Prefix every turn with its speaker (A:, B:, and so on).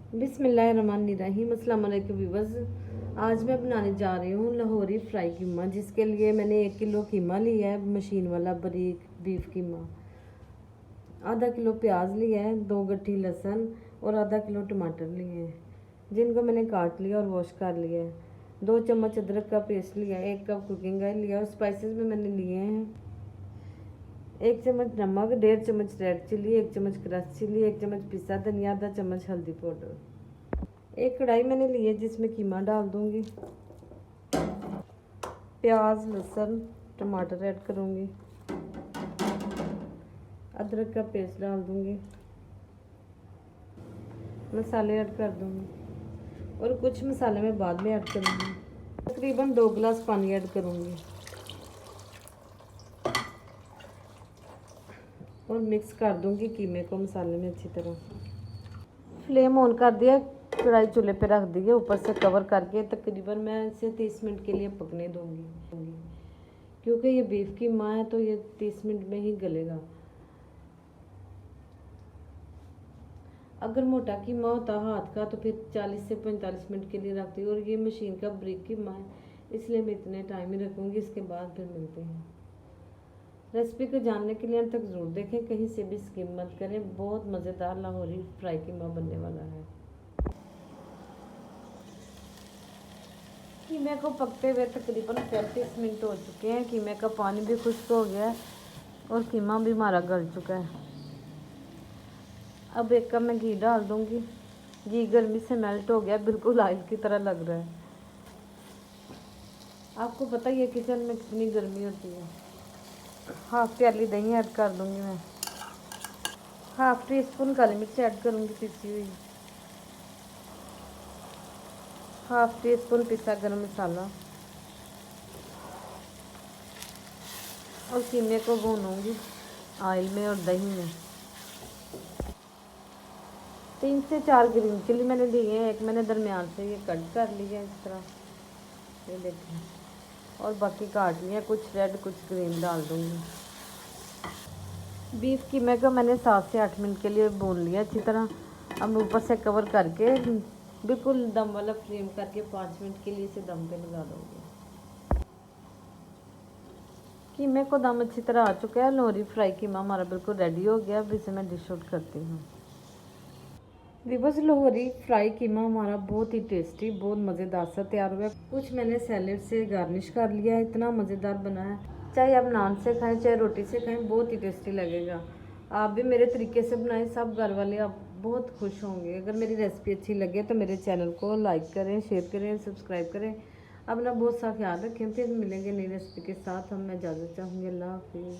A: बिस्मिल्लाहिर्रहमानिर्रहीम। अस्सलाम वालेकुम व्यूअर्स। आज मैं बनाने जा रही हूँ लाहौरी फ्राई कीमा, जिसके लिए मैंने 1 किलो कीमा लिया है, मशीन वाला बारीक बीफ कीमा। आधा किलो प्याज लिया है, 2 गट्ठी लहसुन और आधा किलो टमाटर लिए हैं, जिनको मैंने काट लिया और वॉश कर लिया है। 2 चम्मच अदरक का पेस्ट लिया है, 1 कप कुकिंग ऑयल लिया और स्पाइसेस में मैंने लिए हैं 1 चम्मच नमक, 1.5 चम्मच रेड चिली, 1 चम्मच क्रश चिली, 1 चम्मच पिसा धनिया, आधा चम्मच हल्दी पाउडर। एक कढ़ाई मैंने ली है जिसमें कीमा डाल दूंगी, प्याज लहसुन टमाटर ऐड करूंगी, अदरक का पेस्ट डाल दूंगी, मसाले ऐड कर दूंगी और कुछ मसाले मैं बाद में ऐड करूंगी। तकरीबन 2 गिलास पानी ऐड करूंगी और मिक्स कर दूंगी कीमे को मसाले में अच्छी तरह। फ्लेम ऑन कर दिया, कढ़ाई चूल्हे पे रख दी है, ऊपर से कवर करके तकरीबन मैं इसे 30 मिनट के लिए पकने दूंगी, क्योंकि ये बीफ कीमा है तो ये 30 मिनट में ही गलेगा। अगर मोटा कीमा होता हाथ का तो फिर 40 से 45 मिनट के लिए रखती हूँ, और ये मशीन का बारीक कीमा है इसलिए मैं इतने टाइम ही रखूँगी। इसके बाद फिर मिलते हैं। रेसिपी को जानने के लिए अंत तक ज़रूर देखें, कहीं से भी स्किप मत करें। बहुत मज़ेदार लाहौरी फ्राई कीमा बनने वाला है। कीमे को पकते हुए तकरीबन 35 मिनट हो चुके हैं। कीमे का पानी भी खुश्क हो गया है और कीमा भी हमारा गल चुका है। अब 1 कप मैं घी डाल दूंगी। घी गर्मी से मेल्ट हो गया, बिल्कुल ऑयल की तरह लग रहा है। आपको पता ही है किचन में कितनी गर्मी होती है। हाफ प्याली दही ऐड कर दूंगी मैं। हाफ टी स्पून काली मिर्च ऐड करूंगी पिसी हुई। हाफ टी स्पून पिसा गरम मसाला और कीमे को भूनूंगी ऑयल में और दही में। 3 से 4 ग्रीन चिली मैंने लिए हैं, एक मैंने दरमियान से ये कट कर लिया है इस तरह, ये देखें, और बाकी काट लिया, कुछ रेड कुछ ग्रीन डाल दूंगी। बीफ कीमे को मैंने 7 से 8 मिनट के लिए भून लिया अच्छी तरह। अब ऊपर से कवर करके बिल्कुल दम वाला फ्लेम करके 5 मिनट के लिए इसे दम पे लगा दूँगी। कीमे को दम अच्छी तरह आ चुका है। लाहौरी फ्राई कीमा हमारा बिल्कुल रेडी हो गया। अब इसे मैं डिश आउट करती हूँ। व्यूअर्स, लाहौरी फ्राई कीमा हमारा बहुत ही टेस्टी, बहुत मज़ेदार सा तैयार हुआ है। कुछ मैंने सैलेड से गार्निश कर लिया है, इतना मज़ेदार बना है। चाहे आप नान से खाएं चाहे रोटी से खाएं, बहुत ही टेस्टी लगेगा। आप भी मेरे तरीके से बनाएं, सब घर वाले आप बहुत खुश होंगे। अगर मेरी रेसिपी अच्छी लगे तो मेरे चैनल को लाइक करें, शेयर करें, सब्सक्राइब करें। अपना बहुत सा ख्याल रखें। फिर मिलेंगे नई रेसिपी के साथ। हम मैं इजाज़त चाहूँगी। अल्लाह हाफिज़।